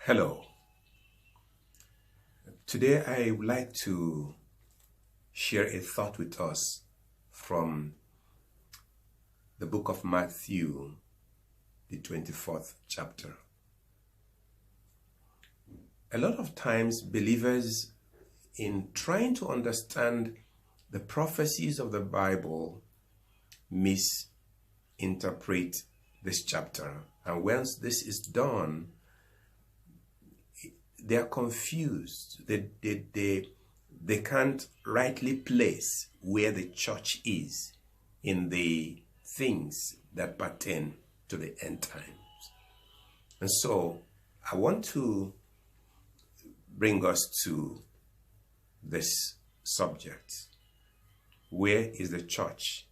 Hello. Today I would like to share a thought with us from the book of Matthew, the 24th chapter. A lot of times believers, in trying to understand the prophecies of the Bible, misinterpret this chapter. And once this is done, they are confused. They can't rightly place where the church is in the things that pertain to the end times. And so I want to bring us to this subject. Where is the church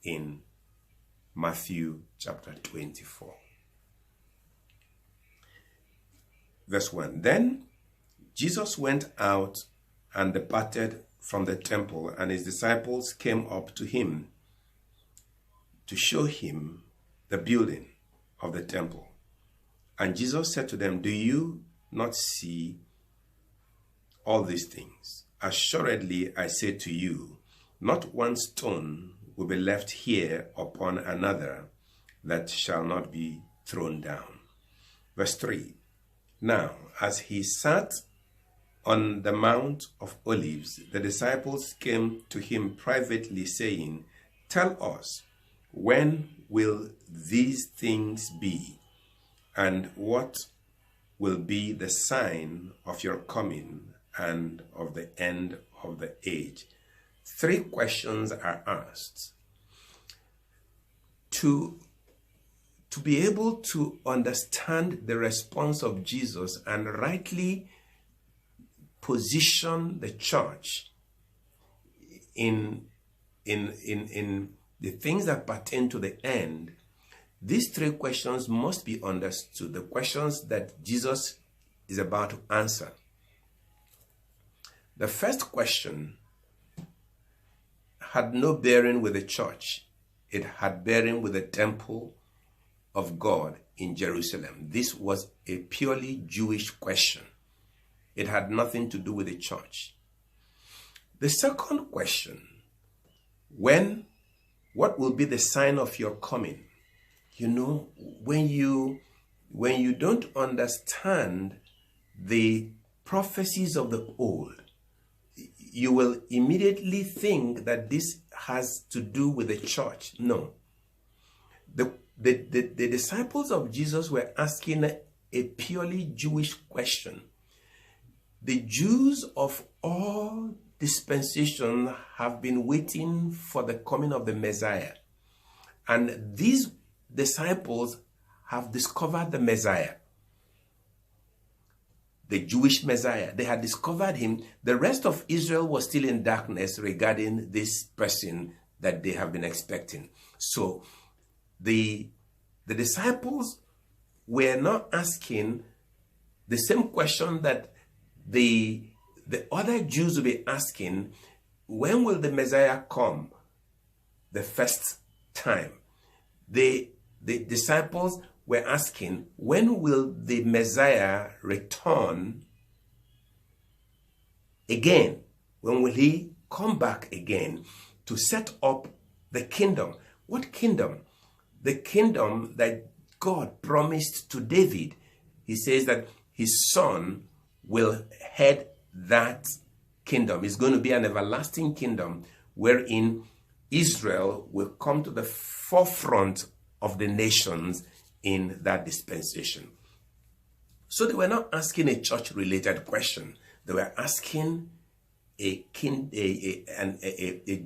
in Matthew chapter 24? Verse 1. Then Jesus went out and departed from the temple, and his disciples came up to him to show him the building of the temple. And Jesus said to them, "Do you not see all these things? Assuredly, I say to you, not one stone will be left here upon another that shall not be thrown down." Verse 3. Now, as he sat on the Mount of Olives, the disciples came to him privately, saying, "Tell us, when will these things be? And what will be the sign of your coming and of the end of the age?" Three questions are asked. To be able to understand the response of Jesus and rightly position the church in the things that pertain to the end, these three questions must be understood, the questions that Jesus is about to answer. The first question had no bearing with the church. It had bearing with the temple of God in Jerusalem. This was a purely Jewish question. It had nothing to do with the church. The second question, what will be the sign of your coming? You know, when you don't understand the prophecies of the old, you will immediately think that this has to do with the church. No. The disciples of Jesus were asking a purely Jewish question. The Jews of all dispensations have been waiting for the coming of the Messiah. And these disciples have discovered the Messiah, the Jewish Messiah. They had discovered him. The rest of Israel was still in darkness regarding this person that they have been expecting. So the disciples were not asking the same question that the other Jews will be asking: when will the Messiah come the first time? The disciples were asking, when will the Messiah return again? When will he come back again to set up the kingdom? What kingdom? The kingdom that God promised to David. He says that his son will head that kingdom. It's going to be an everlasting kingdom wherein Israel will come to the forefront of the nations in that dispensation. So they were not asking a church-related question. They were asking a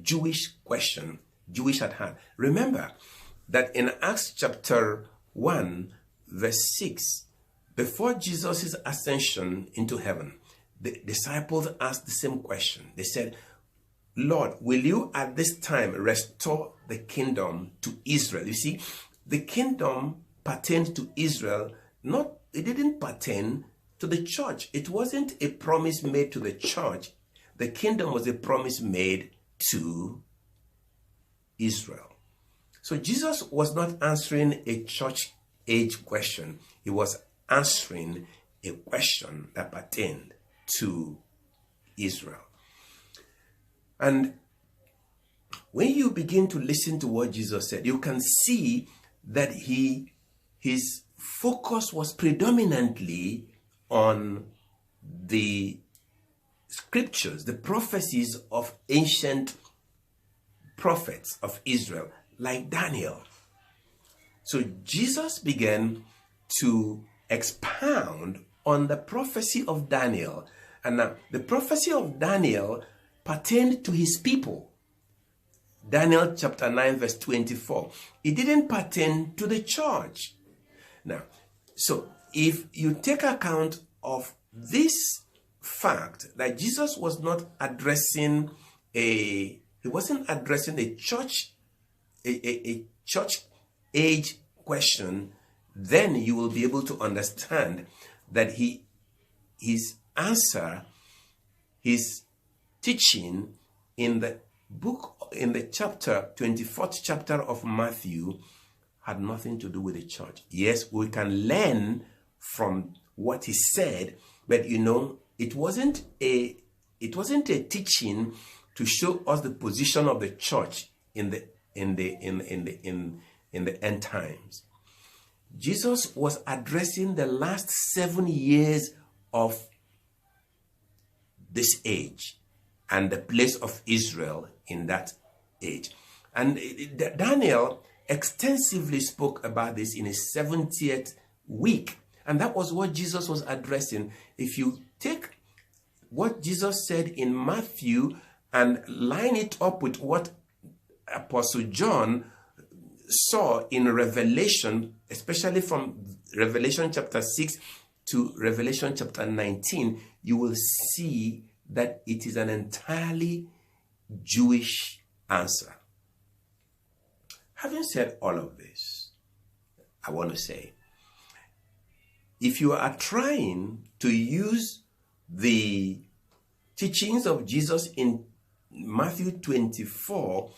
Jewish question, Jewish at heart. Remember that in Acts chapter 1, verse 6, before Jesus' ascension into heaven, the disciples asked the same question. They said, "Lord, will you at this time restore the kingdom to Israel?" You see, the kingdom pertained to Israel. It didn't pertain to the church. It wasn't a promise made to the church. The kingdom was a promise made to Israel. So Jesus was not answering a church age question. He was answering a question that pertained to Israel. And when you begin to listen to what Jesus said, you can see that his focus was predominantly on the scriptures, the prophecies of ancient prophets of Israel, like Daniel. So Jesus began to expound on the prophecy of Daniel. And now, the prophecy of Daniel pertained to his people. Daniel chapter 9 verse 24. It didn't pertain to the church. Now, so if you take account of this fact that Jesus was not addressing he wasn't addressing a church age question, then you will be able to understand that his answer, his teaching in the chapter 24th chapter of Matthew had nothing to do with the church. Yes, we can learn from what he said, but it wasn't a teaching to show us the position of the church in the end times. Jesus was addressing the last 7 years of this age and the place of Israel in that age. And Daniel extensively spoke about this in his 70th week. And that was what Jesus was addressing. If you take what Jesus said in Matthew and line it up with what Apostle John saw in Revelation, especially from Revelation chapter 6 to Revelation chapter 19, you will see that it is an entirely Jewish answer. Having said all of this, I want to say, if you are trying to use the teachings of Jesus in Matthew 24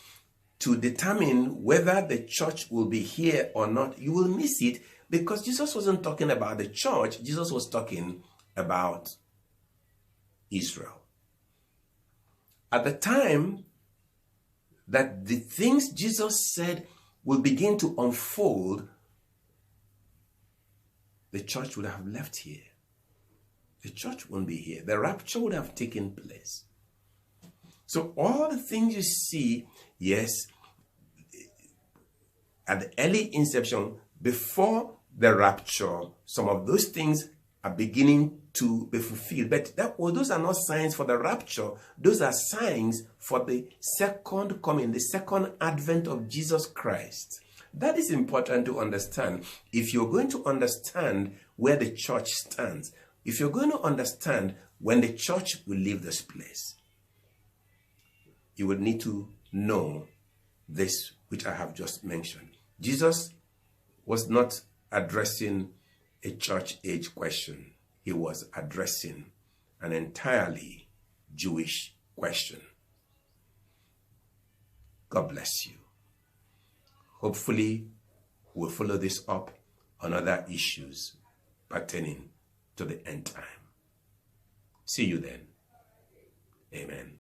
to determine whether the church will be here or not, you will miss it, because Jesus wasn't talking about the church. Jesus was talking about Israel. At the time that the things Jesus said will begin to unfold, the church would have left here. The church won't be here. The rapture would have taken place. So all the things you see, yes, at the early inception, before the rapture, some of those things are beginning to be fulfilled. But those are not signs for the rapture. Those are signs for the second coming, the second advent of Jesus Christ. That is important to understand. If you're going to understand where the church stands, if you're going to understand when the church will leave this place, you would need to know this which I have just mentioned. Jesus was not addressing a church age question. He was addressing an entirely Jewish question. God bless you. Hopefully, we'll follow this up on other issues pertaining to the end time. See you then. Amen.